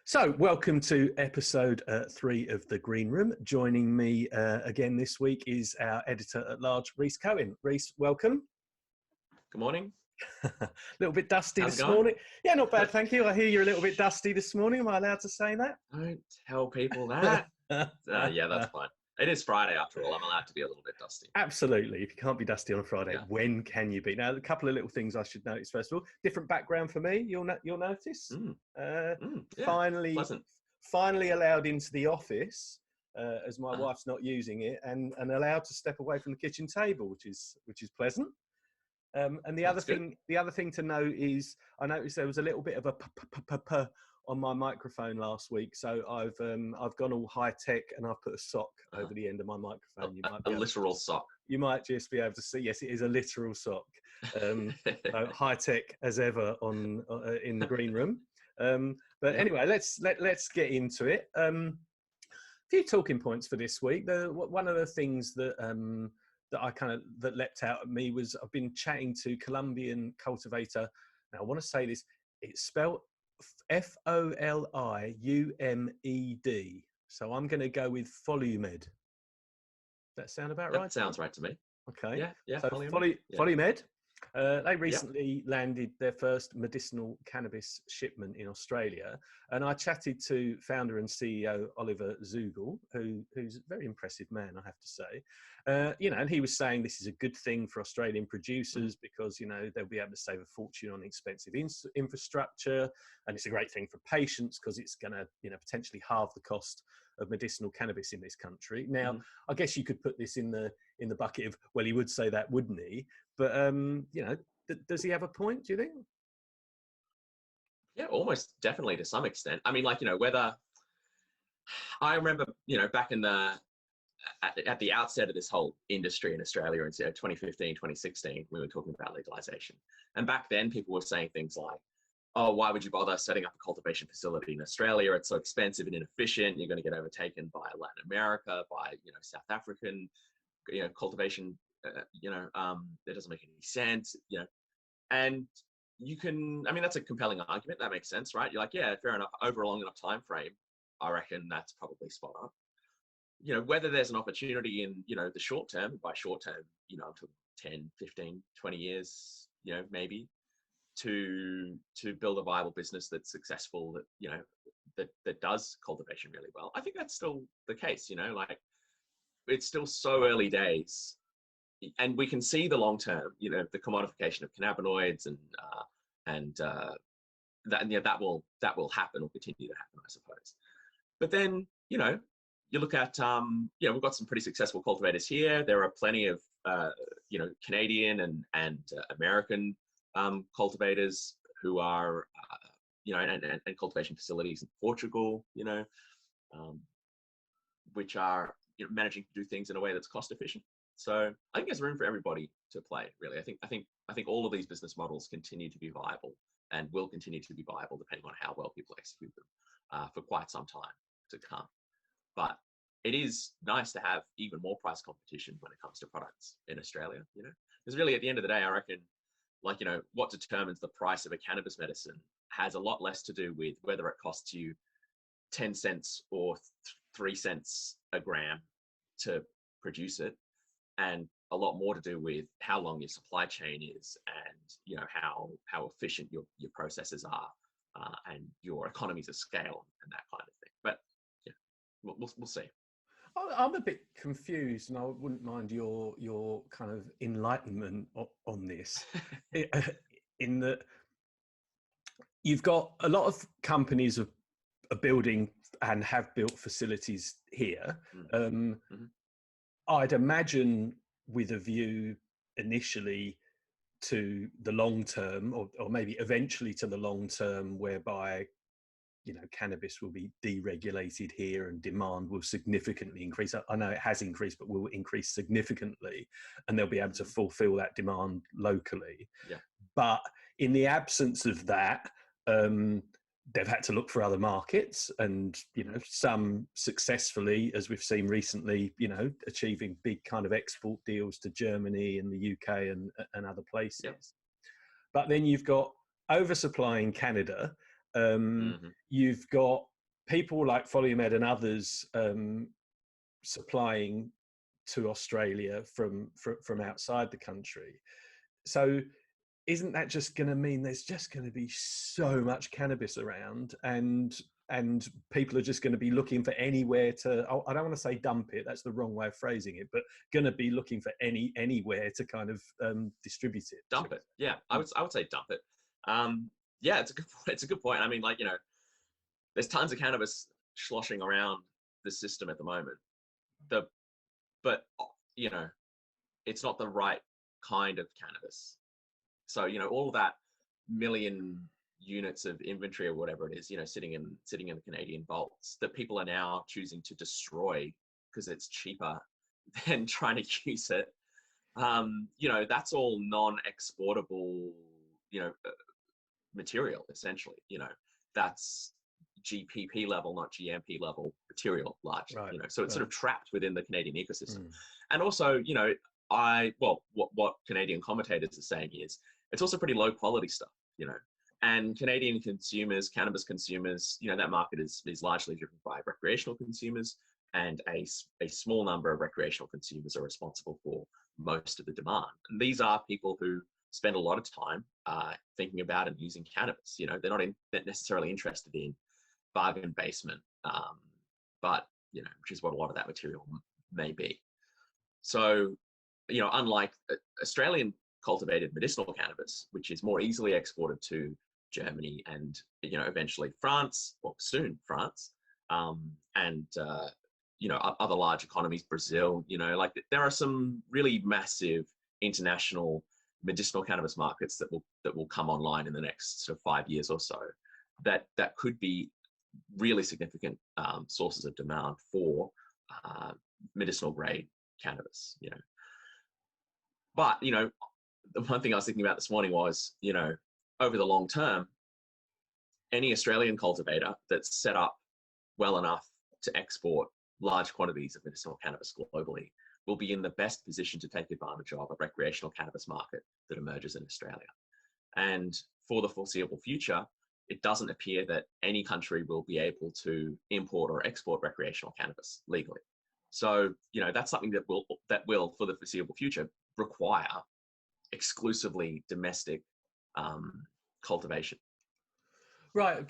So, welcome to episode 3 of The Green Room. Joining me again this week is our editor-at-large, Rhys Cohen. Rhys, welcome. Good morning. A little bit dusty How's it this going? morning. Yeah, not bad, thank you. I hear you're a little bit dusty this morning. Am I allowed to say that? Don't tell people that. Yeah, that's fine. It is Friday after all. I'm allowed to be a little bit dusty. Absolutely. If you can't be dusty on a Friday, Yeah. when can you be? Now, a couple of little things I should notice. First of all, different background for me. You'll notice. Yeah, Finally allowed into the office as my Uh-huh. wife's not using it, and allowed to step away from the kitchen table, which is pleasant. And the other thing to note is I noticed there was a little bit of a p on my microphone last week, so I've gone all high tech and I've put a sock over the end of my microphone. You might a literal sock. You might just be able to see. Yes, it is a literal sock. So high tech as ever on in the green room. But anyway, let's get into it. A few talking points for this week. One of the things that that leapt out at me was I've been chatting to Colombian cultivator. Now I want to say this. It's spelled Foliumed. So I'm going to go with Foliumed. Does that sound about right? That sounds right to me. Okay. Yeah. So Foliumed. They recently landed their first medicinal cannabis shipment in Australia, and I chatted to founder and CEO Oliver Zugel, who's a very impressive man, I have to say. And he was saying this is a good thing for Australian producers because they'll be able to save a fortune on expensive infrastructure, and it's a great thing for patients because it's going to potentially halve the cost of medicinal cannabis in this country. Now, I guess you could put this in the bucket of, well, he would say that, wouldn't he? But does he have a point, do you think? Yeah, almost definitely to some extent. I mean, whether I remember, back in at the outset of this whole industry in Australia in 2015, 2016, we were talking about legalization. And back then people were saying things like, oh, why would you bother setting up a cultivation facility in Australia? It's so expensive and inefficient. You're going to get overtaken by Latin America, by, South African, cultivation. That doesn't make any sense, and that's a compelling argument. That makes sense, right? You're like, yeah, fair enough. Over a long enough time frame, I reckon that's probably spot on. Whether there's an opportunity in, the short term, by short term, I'm talking 10, 15, 20 years, maybe, to build a viable business that's successful, that does cultivation really well. I think that's still the case, it's still so early days. And we can see the long term, the commodification of cannabinoids that will happen or continue to happen, I suppose. But then, you look at, we've got some pretty successful cultivators here. There are plenty of, Canadian and American cultivators who are, and cultivation facilities in Portugal, which are managing to do things in a way that's cost efficient. So I think there's room for everybody to play, really. I think all of these business models continue to be viable and will continue to be viable depending on how well people execute them for quite some time to come. But it is nice to have even more price competition when it comes to products in Australia, because really at the end of the day, I reckon, what determines the price of a cannabis medicine has a lot less to do with whether it costs you 10 cents or 3 cents a gram to produce it, and a lot more to do with how long your supply chain is and how efficient your processes are and your economies of scale and that kind of thing. But yeah, we'll see. I'm a bit confused, and I wouldn't mind your kind of enlightenment on this. In that you've got a lot of companies are building and have built facilities here. I'd imagine with a view initially to the long term, or maybe eventually to the long term, whereby cannabis will be deregulated here and demand will significantly increase. I know it has increased, but will increase significantly, and they'll be able to fulfill that demand locally. Yeah. But in the absence of that, they've had to look for other markets, and some successfully, as we've seen recently, achieving big kind of export deals to Germany and the UK and other places. Yeah. But then you've got oversupply in Canada. You've got people like Folumed and others supplying to Australia from outside the country. So isn't that just going to mean there's just going to be so much cannabis around, and people are just going to be looking for anywhere to, I don't want to say dump it, that's the wrong way of phrasing it, but going to be looking for anywhere to kind of distribute it. Dump it. Yeah, I would say dump it. Yeah, it's a good point. I mean, like, you know, there's tons of cannabis sloshing around the system at the moment. But you know, it's not the right kind of cannabis. So, you know, all that million units of inventory or whatever it is, you know, sitting in the Canadian vaults that people are now choosing to destroy because it's cheaper than trying to use it. You know, that's all non-exportable, you know, material essentially. You know, that's GPP level, not GMP level material, largely. Right. You know, so it's sort of trapped within the Canadian ecosystem. And also, you know, what Canadian commentators are saying is it's also pretty low quality stuff, you know. And Canadian consumers, cannabis consumers, you know, that market is largely driven by recreational consumers, and a small number of recreational consumers are responsible for most of the demand. And these are people who spend a lot of time thinking about and using cannabis. You know, they're not necessarily interested in bargain basement, but, you know, which is what a lot of that material may be. So, you know, unlike Australian cultivated medicinal cannabis, which is more easily exported to Germany and, you know, eventually France, or soon France, and, you know, other large economies, Brazil, you know, like there are some really massive international medicinal cannabis markets that will come online in the next sort of 5 years or so, that could be really significant sources of demand for medicinal grade cannabis, you know. But, you know, the one thing I was thinking about this morning was, you know, over the long term, any Australian cultivator that's set up well enough to export large quantities of medicinal cannabis globally will be in the best position to take advantage of a recreational cannabis market that emerges in Australia. And for the foreseeable future, it doesn't appear that any country will be able to import or export recreational cannabis legally. So, you know, that's something that will for the foreseeable future require exclusively domestic cultivation. Right,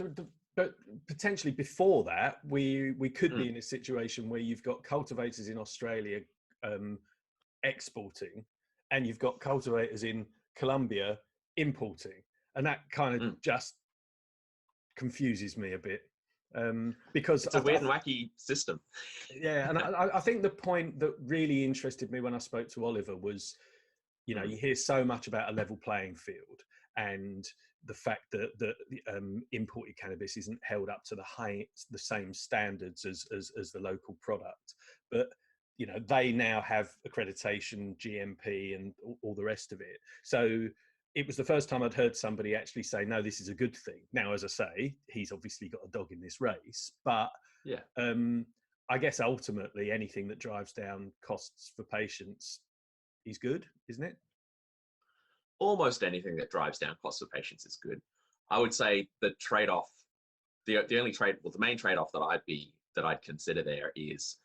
but potentially before that, we could be in a situation where you've got cultivators in Australia exporting, and you've got cultivators in Colombia importing, and that kind of just confuses me a bit, because it's a weird and wacky system. Yeah, and I think the point that really interested me when I spoke to Oliver was, you know, you hear so much about a level playing field, and the fact that imported cannabis isn't held up to the same standards as the local product, but you know, they now have accreditation, GMP, and all the rest of it. So it was the first time I'd heard somebody actually say, no, this is a good thing. Now, as I say, he's obviously got a dog in this race, but yeah, I guess ultimately anything that drives down costs for patients is good, isn't it? Almost anything that drives down costs for patients is good. I would say the trade-off, the main trade-off that I'd consider there is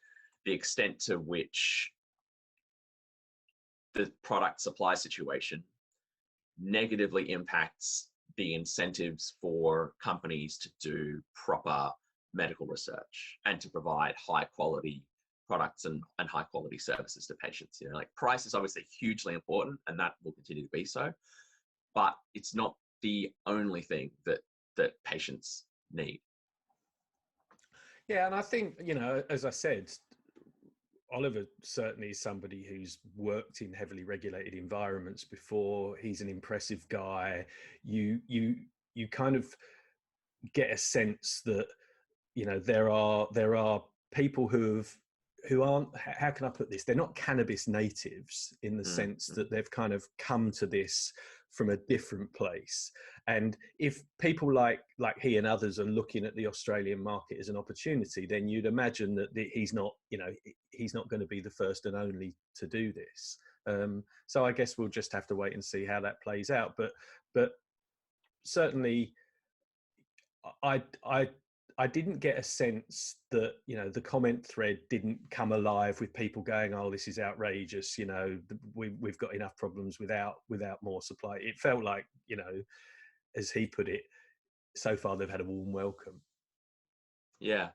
the extent to which the product supply situation negatively impacts the incentives for companies to do proper medical research and to provide high quality products and high quality services to patients. You know, like price is obviously hugely important, and that will continue to be so, but it's not the only thing that patients need. Yeah, and I think, you know, as I said, Oliver certainly is somebody who's worked in heavily regulated environments before. He's an impressive guy. You kind of get a sense that, you know, there are people who aren't, how can I put this? They're not cannabis natives in the sense that they've kind of come to this from a different place. And if people like he and others are looking at the Australian market as an opportunity, then you'd imagine that he's not going to be the first and only to do this. So I guess we'll just have to wait and see how that plays out. But certainly, I I didn't get a sense that, you know, the comment thread didn't come alive with people going, "Oh, this is outrageous," you know, we've got enough problems without more supply. It felt like, you know, as he put it, so far they've had a warm welcome. Yeah.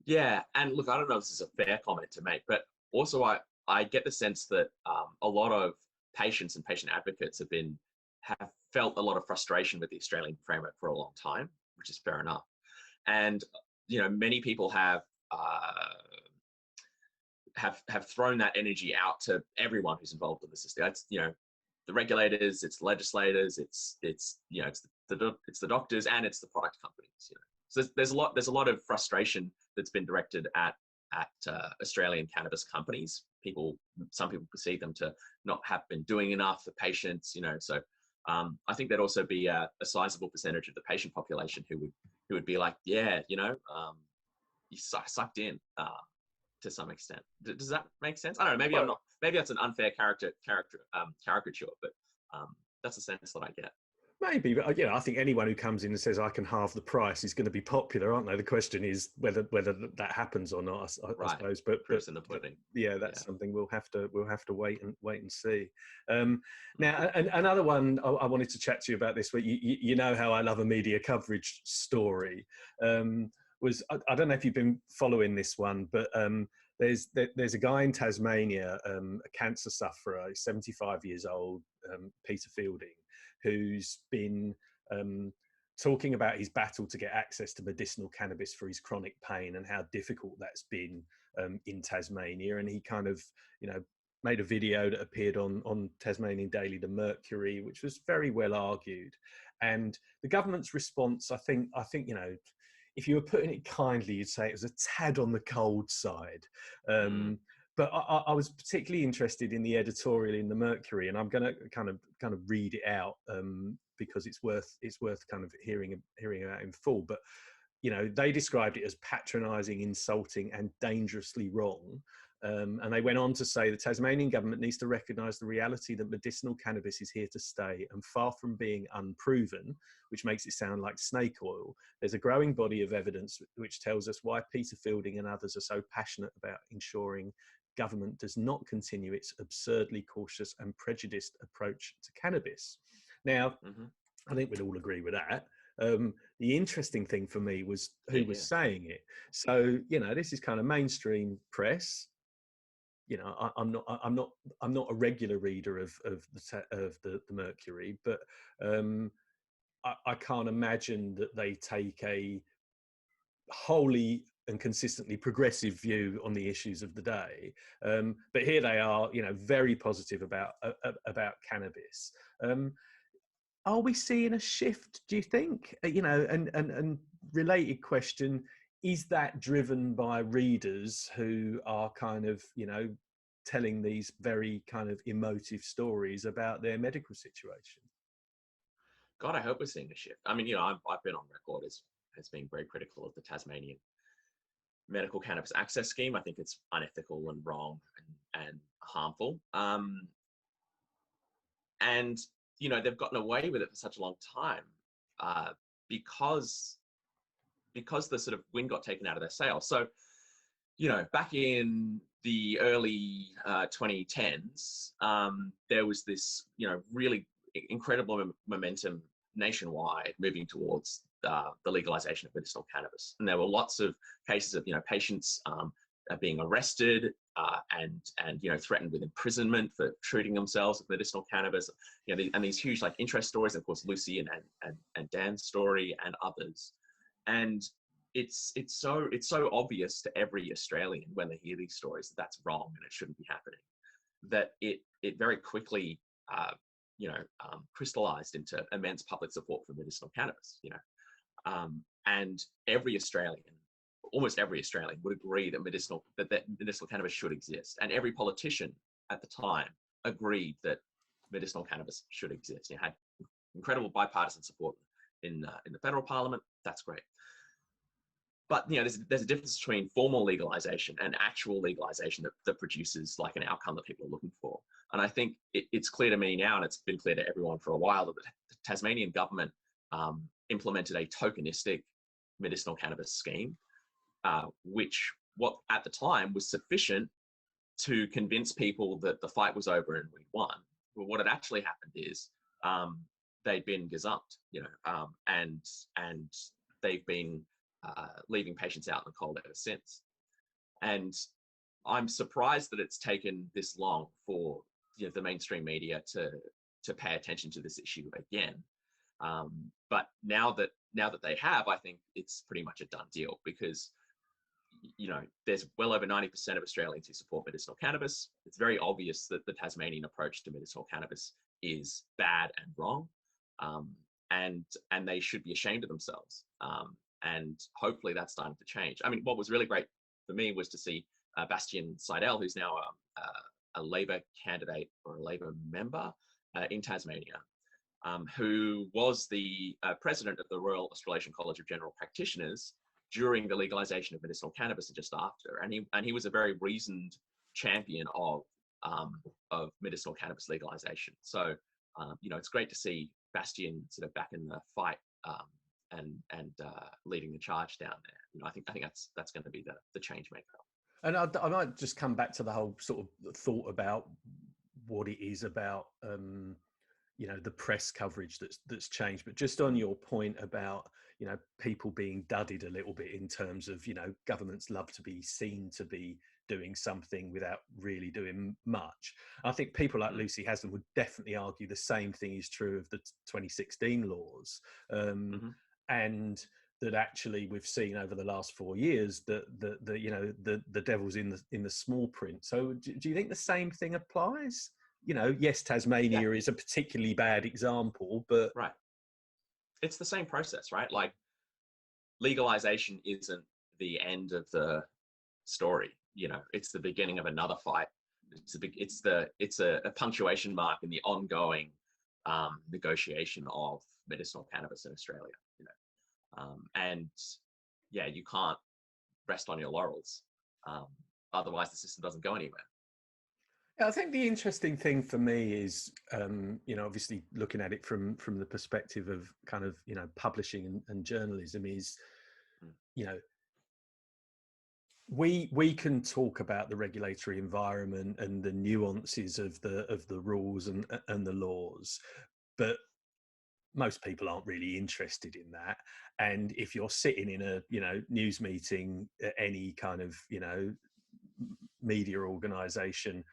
Yeah. And look, I don't know if this is a fair comment to make, but also I get the sense that a lot of patients and patient advocates have felt a lot of frustration with the Australian framework for a long time, which is fair enough. And, you know, many people have thrown that energy out to everyone who's involved in the system. That's, you know, the regulators, it's legislators, it's you know, it's the doctors, and it's the product companies. You know, so there's a lot of frustration that's been directed at Australian cannabis companies. Some people perceive them to not have been doing enough for patients. You know, so I think there'd also be a sizable percentage of the patient population who would be like, yeah, you know, you sucked in. To some extent. Does that make sense? I don't know. Maybe I'm not. Maybe that's an unfair caricature, but that's the sense that I get. Maybe, but you know, I think anyone who comes in and says I can halve the price is going to be popular, aren't they? The question is whether that happens or not. I suppose, but proof's in the pudding. Yeah, that's something we'll have to wait and see. Now, another one I wanted to chat to you about this week. You know how I love a media coverage story. I don't know if you've been following this one, but there's a guy in Tasmania, a cancer sufferer, he's 75 years old, Peter Fielding, who's been talking about his battle to get access to medicinal cannabis for his chronic pain and how difficult that's been in Tasmania. And he kind of, you know, made a video that appeared on Tasmanian daily The Mercury, which was very well argued. And the government's response, I think, you know, if you were putting it kindly, you'd say it was a tad on the cold side. But I was particularly interested in the editorial in The Mercury, and I'm going to kind of read it out because it's worth kind of hearing it out in full. But you know, they described it as patronising, insulting, and dangerously wrong. And they went on to say the Tasmanian government needs to recognise the reality that medicinal cannabis is here to stay, and far from being unproven, which makes it sound like snake oil, there's a growing body of evidence which tells us why Peter Fielding and others are so passionate about ensuring government does not continue its absurdly cautious and prejudiced approach to cannabis. Now, I think we'd all agree with that. The interesting thing for me was who was saying it. So, you know, this is kind of mainstream press. You know, I'm not a regular reader of the Mercury, but I can't imagine that they take a wholly and consistently progressive view on the issues of the day. But here they are, you know, very positive about cannabis. Are we seeing a shift, do you think? You know, and related question, is that driven by readers who are kind of, you know, telling these very kind of emotive stories about their medical situation? God, I hope we're seeing a shift. I mean, you know, I've been on record as being very critical of the Tasmanian medical cannabis access scheme. I think it's unethical and wrong and harmful. And you know, they've gotten away with it for such a long time because the sort of wind got taken out of their sails. So, you know, back in the early 2010s, there was this, you know, really incredible momentum nationwide moving towards the legalization of medicinal cannabis. And there were lots of cases of, you know, patients being arrested and you know, threatened with imprisonment for treating themselves with medicinal cannabis. You know, and these huge like interest stories, of course, Lucy and Dan's story and others. And it's so obvious to every Australian when they hear these stories that that's wrong and it shouldn't be happening, that it very quickly crystallized into immense public support for medicinal cannabis. You know, and almost every Australian would agree that medicinal cannabis should exist, and every politician at the time agreed that medicinal cannabis should exist. You had incredible bipartisan support in the federal parliament. That's great. But you know, there's a difference between formal legalization and actual legalization that produces like an outcome that people are looking for. And I think it's clear to me now, and it's been clear to everyone for a while, that the Tasmanian government implemented a tokenistic medicinal cannabis scheme, which what at the time was sufficient to convince people that the fight was over and we'd won. But what had actually happened is they'd been gazumped, and they've been leaving patients out in the cold ever since. And I'm surprised that it's taken this long for the mainstream media to pay attention to this issue again. But now that they have, I think it's pretty much a done deal, because there's well over 90% of Australians who support medicinal cannabis. It's very obvious that the Tasmanian approach to medicinal cannabis is bad and wrong, and they should be ashamed of themselves. And hopefully that's starting to change. I mean, what was really great for me was to see Bastian Seidel, who's now a Labor candidate or a Labor member in Tasmania, who was the president of the Royal Australasian College of General Practitioners during the legalization of medicinal cannabis and just after. And he was a very reasoned champion of medicinal cannabis legalization. So, it's great to see Bastian sort of back in the fight and leading the charge down there. I think that's going to be the change maker. And I might just come back to the whole sort of thought about what it is about, the press coverage that's changed. But just on your point about, people being dudded a little bit in terms of, governments love to be seen to be doing something without really doing much. I think people like Lucy Haslam would definitely argue the same thing is true of the 2016 laws. And that actually we've seen over the last 4 years that the devil's in the small print. So do you think the same thing applies? Yes, Tasmania is a particularly bad example, but right, it's the same process, right? Like, legalization isn't the end of the story. It's the beginning of another fight. It's a punctuation mark in the ongoing negotiation of medicinal cannabis in Australia. And you can't rest on your laurels. Otherwise, the system doesn't go anywhere. I think the interesting thing for me is, obviously looking at it from the perspective of kind of, publishing and journalism is, we can talk about the regulatory environment and the nuances of the rules and the laws, but most people aren't really interested in that. And if you're sitting in a news meeting at any kind of media organization,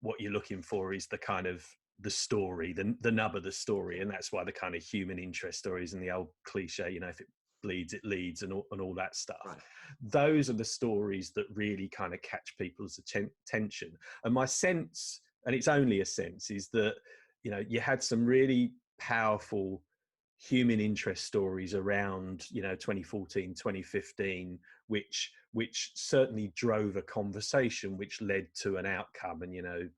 what you're looking for is the kind of the story, the nub of the story. And that's why the kind of human interest stories and the old cliche, if it bleeds it leads and all that stuff, right. Those are the stories that really kind of catch people's attention. And my sense, and it's only a sense, is that you had some really powerful human interest stories around 2014, 2015, which certainly drove a conversation which led to an outcome, and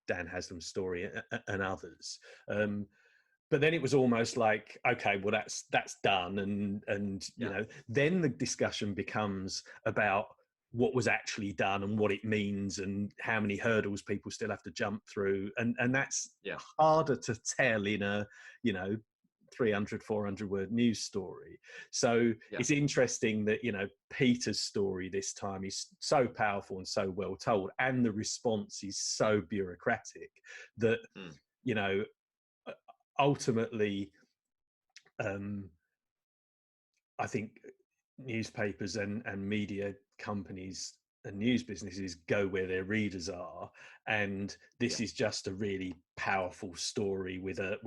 Dan Haslam's story and others. But then it was almost like, okay, well that's done, and then the discussion becomes about what was actually done and what it means and how many hurdles people still have to jump through, and that's harder to tell in a 300, 400 word news story. So it's interesting that Peter's story this time is so powerful and so well told, and the response is so bureaucratic that ultimately I think newspapers and media companies and news businesses go where their readers are, and this is just a really powerful story with a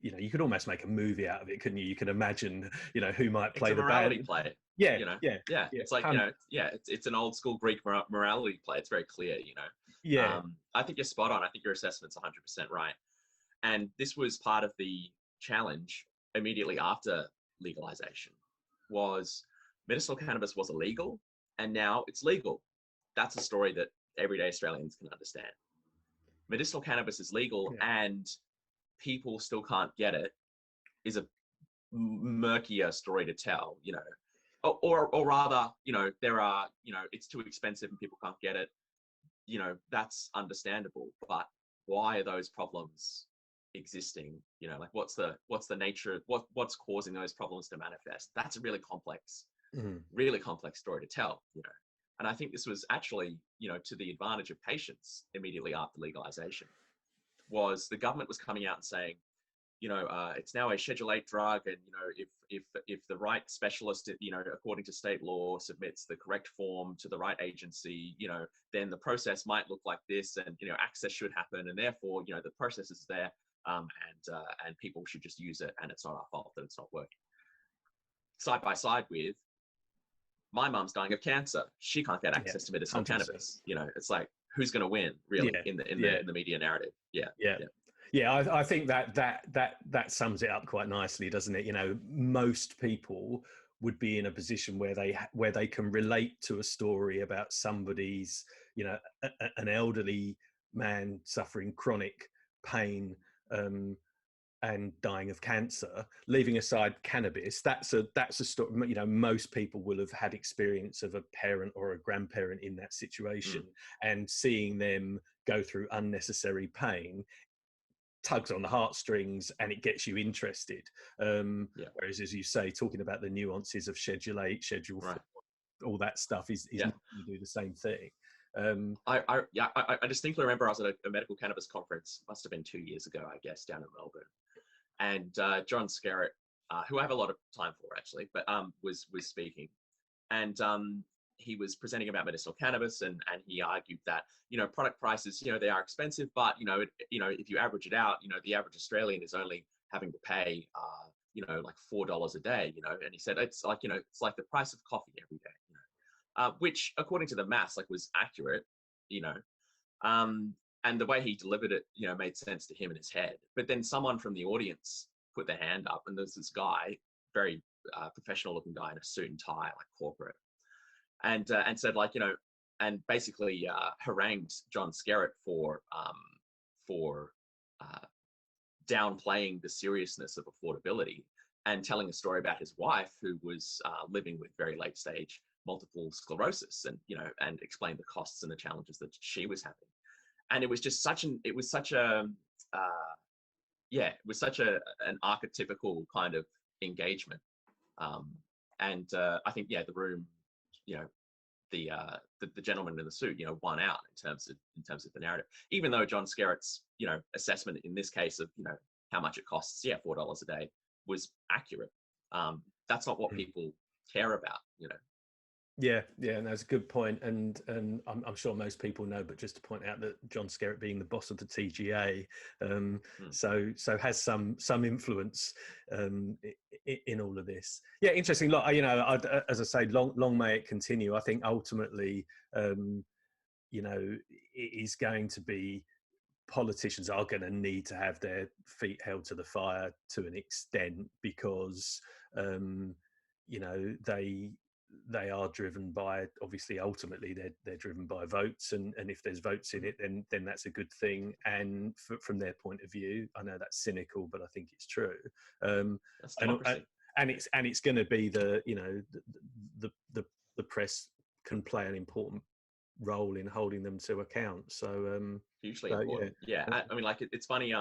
you could almost make a movie out of it, couldn't you? You can imagine who might play the morality bad play. It's like it's an old school Greek morality play. It's very clear. I think you're spot on. I think your assessment's 100% right, and this was part of the challenge immediately after legalization. Was medicinal cannabis was illegal, and now it's legal. That's a story that everyday Australians can understand. Medicinal cannabis is legal and people still can't get it is a murkier story to tell, or rather, there are, it's too expensive and people can't get it. That's understandable, but why are those problems existing? You know, like what's the nature, what's causing those problems to manifest? That's a really complex story to tell, you know. And I think this was actually, you know, to the advantage of patients immediately after legalization, was the government was coming out and saying, you know, it's now a Schedule 8 drug, and you know, if the right specialist, you know, according to state law, submits the correct form to the right agency, you know, then the process might look like this, and you know, access should happen, and therefore, you know, the process is there, and people should just use it, and it's not our fault that it's not working. Side by side with my mum's dying of cancer, she can't get access to medicinal 100%. cannabis. You know, it's like, who's going to win, really, in the media narrative? Yeah, I think that sums it up quite nicely, doesn't it? You know, most people would be in a position where they can relate to a story about somebody's, you know, an elderly man suffering chronic pain and dying of cancer. Leaving aside cannabis, that's a story. You know, most people will have had experience of a parent or a grandparent in that situation, and seeing them go through unnecessary pain tugs on the heartstrings, and it gets you interested. Whereas, as you say, talking about the nuances of Schedule 8, Schedule 4, all that stuff is not going to do the same thing. I distinctly remember I was at a medical cannabis conference, must have been 2 years ago, I guess, down in Melbourne. And John Skerritt, who I have a lot of time for actually, but was speaking. And he was presenting about medicinal cannabis, and he argued that, you know, product prices, you know, they are expensive, but you know, if you average it out, you know, the average Australian is only having to pay, you know, like $4 a day, you know. And he said it's like, you know, it's like the price of coffee every day, you know, which according to the maths, like, was accurate, you know. And the way he delivered it, you know, made sense to him in his head. But then someone from the audience put their hand up, and there's this guy, very professional looking guy in a suit and tie, like corporate, and said, like, you know, and basically harangued John Skerritt for downplaying the seriousness of affordability, and telling a story about his wife who was living with very late stage multiple sclerosis, and, you know, and explained the costs and the challenges that she was having. And it was just such an archetypical kind of engagement. And I think, the room, you know, the gentleman in the suit, you know, won out in terms of the narrative, even though John Skerritt's, you know, assessment in this case of, you know, how much it costs, $4 a day, was accurate. That's not what people care about, you know. Yeah, and that's a good point, and I'm sure most people know, but just to point out that John Skerritt, being the boss of the TGA, so has some influence in all of this. Yeah, interesting. Look, you know, as I say, long may it continue. I think ultimately, you know, it is going to be, politicians are going to need to have their feet held to the fire to an extent, because you know, they are driven by, obviously, ultimately they're driven by votes, and if there's votes in it, then that's a good thing. And from their point of view, I know that's cynical, but I think it's true. That's democracy. And it's going to be the, you know, the press can play an important role in holding them to account. So hugely important. I mean, like, it's funny.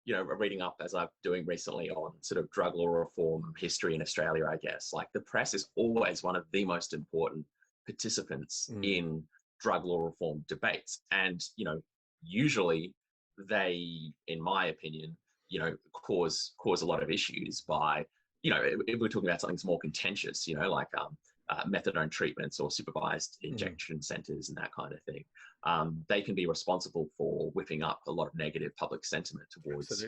You know, reading up, as I'm doing recently, on sort of drug law reform history in Australia, I guess, like, the press is always one of the most important participants in drug law reform debates. And, you know, usually they, in my opinion, you know, cause a lot of issues by, you know, if we're talking about something that's more contentious, you know, like methadone treatments or supervised injection centers and that kind of thing. They can be responsible for whipping up a lot of negative public sentiment towards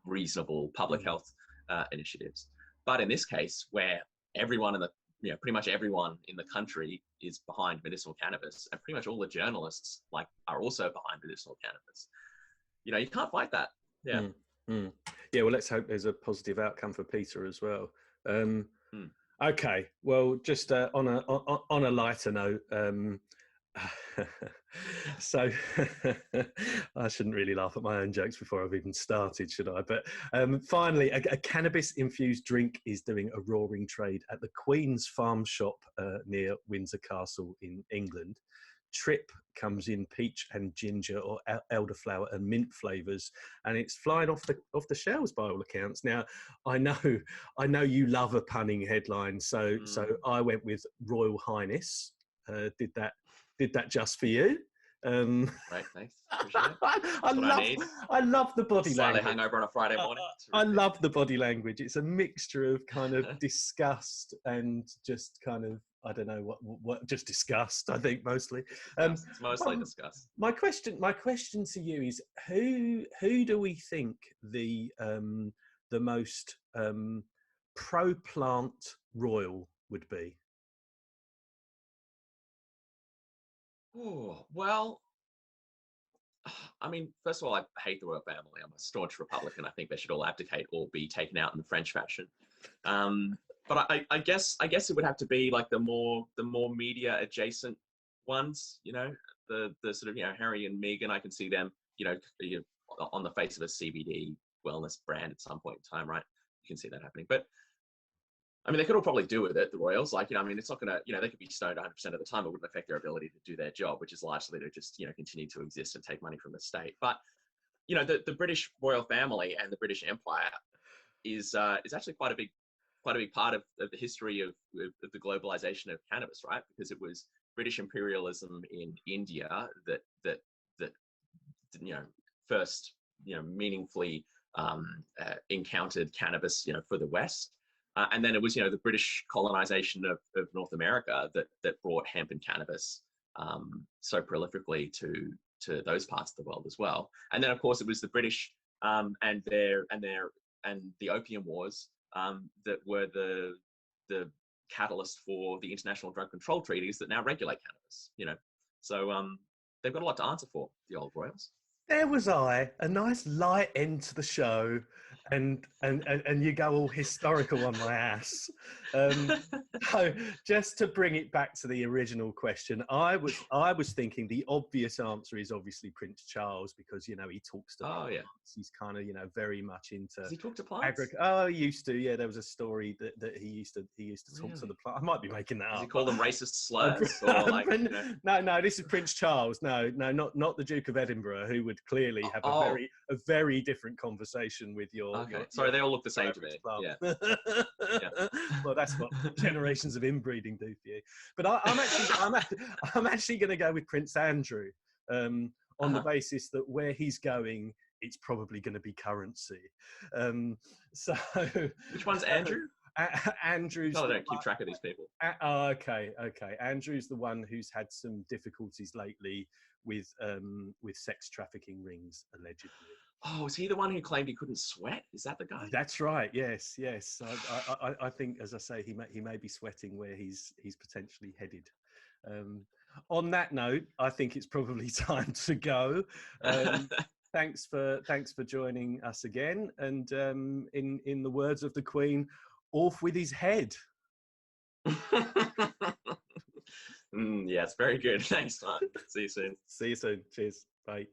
reasonable public health initiatives. But in this case, where everyone pretty much everyone in the country is behind medicinal cannabis, and pretty much all the journalists, like, are also behind medicinal cannabis, you know, you can't fight that. Yeah. Yeah. Well, let's hope there's a positive outcome for Peter as well. Okay. Well, just on a lighter note, so I shouldn't really laugh at my own jokes before I've even started, should I? But finally, a cannabis-infused drink is doing a roaring trade at the Queen's Farm Shop near Windsor Castle in England. Trip comes in peach and ginger or elderflower and mint flavors, and it's flying off the shelves by all accounts. Now, I know you love a punning headline, so I went with Royal Highness. Did that just for you. Right, thanks. Appreciate it. I love the body Slightly language. hungover on a Friday morning. I love the body language. It's a mixture of kind of disgust and just kind of, I don't know what just disgust. I think mostly. It's mostly disgust. My question to you is, who do we think the most pro plant royal would be? Oh, well, I mean, first of all, I hate the royal family. I'm a staunch Republican. I think they should all abdicate or be taken out in the French fashion. But I guess it would have to be like the more media adjacent ones. You know, the sort of, you know, Harry and Meghan. I can see them, you know, on the face of a CBD wellness brand at some point in time, right? You can see that happening. But I mean, they could all probably do with it, the Royals. Like, you know, I mean, it's not going to, you know, they could be stoned 100% of the time. It wouldn't affect their ability to do their job, which is largely to just, you know, continue to exist and take money from the state. But, you know, the British royal family and the British Empire is actually quite a big part of the history of the globalization of cannabis, right? Because it was British imperialism in India that you know, first, you know, meaningfully encountered cannabis, you know, for the West. And then it was, you know, the British colonization of North America that brought hemp and cannabis so prolifically to those parts of the world as well. And then, of course, it was the British and the Opium Wars that were the catalyst for the international drug control treaties that now regulate cannabis. You know, so they've got a lot to answer for, the old royals. There was a nice light end to the show, and you go all historical on my ass. So just to bring it back to the original question, I was thinking the obvious answer is obviously Prince Charles, because, you know, he talks to plants. He's kind of, you know, very much into. Does he talk to plants? He used to. Yeah, there was a story that he used to talk to the plant. I might be making that up. Does he call them racist slurs? Or like, you know? No, this is Prince Charles. No, not the Duke of Edinburgh, who would clearly have a very different conversation with your. Okay. Sorry, they all look the same to me. Yeah. Yeah. Well, that's what generations of inbreeding do for you. But I'm actually going to go with Prince Andrew on the basis that where he's going, it's probably going to be currency. So which one's Andrew? Andrew's. No, I don't keep track of these people. Okay. Andrew's the one who's had some difficulties lately with sex trafficking rings, allegedly. Oh, is he the one who claimed he couldn't sweat? Is that the guy? That's right. Yes. I think, as I say, he may be sweating where he's potentially headed. On that note, I think it's probably time to go. Thanks for joining us again. And in the words of the Queen, off with his head. Yes, very good. Thanks, Mark. See you soon. See you soon. Cheers. Bye.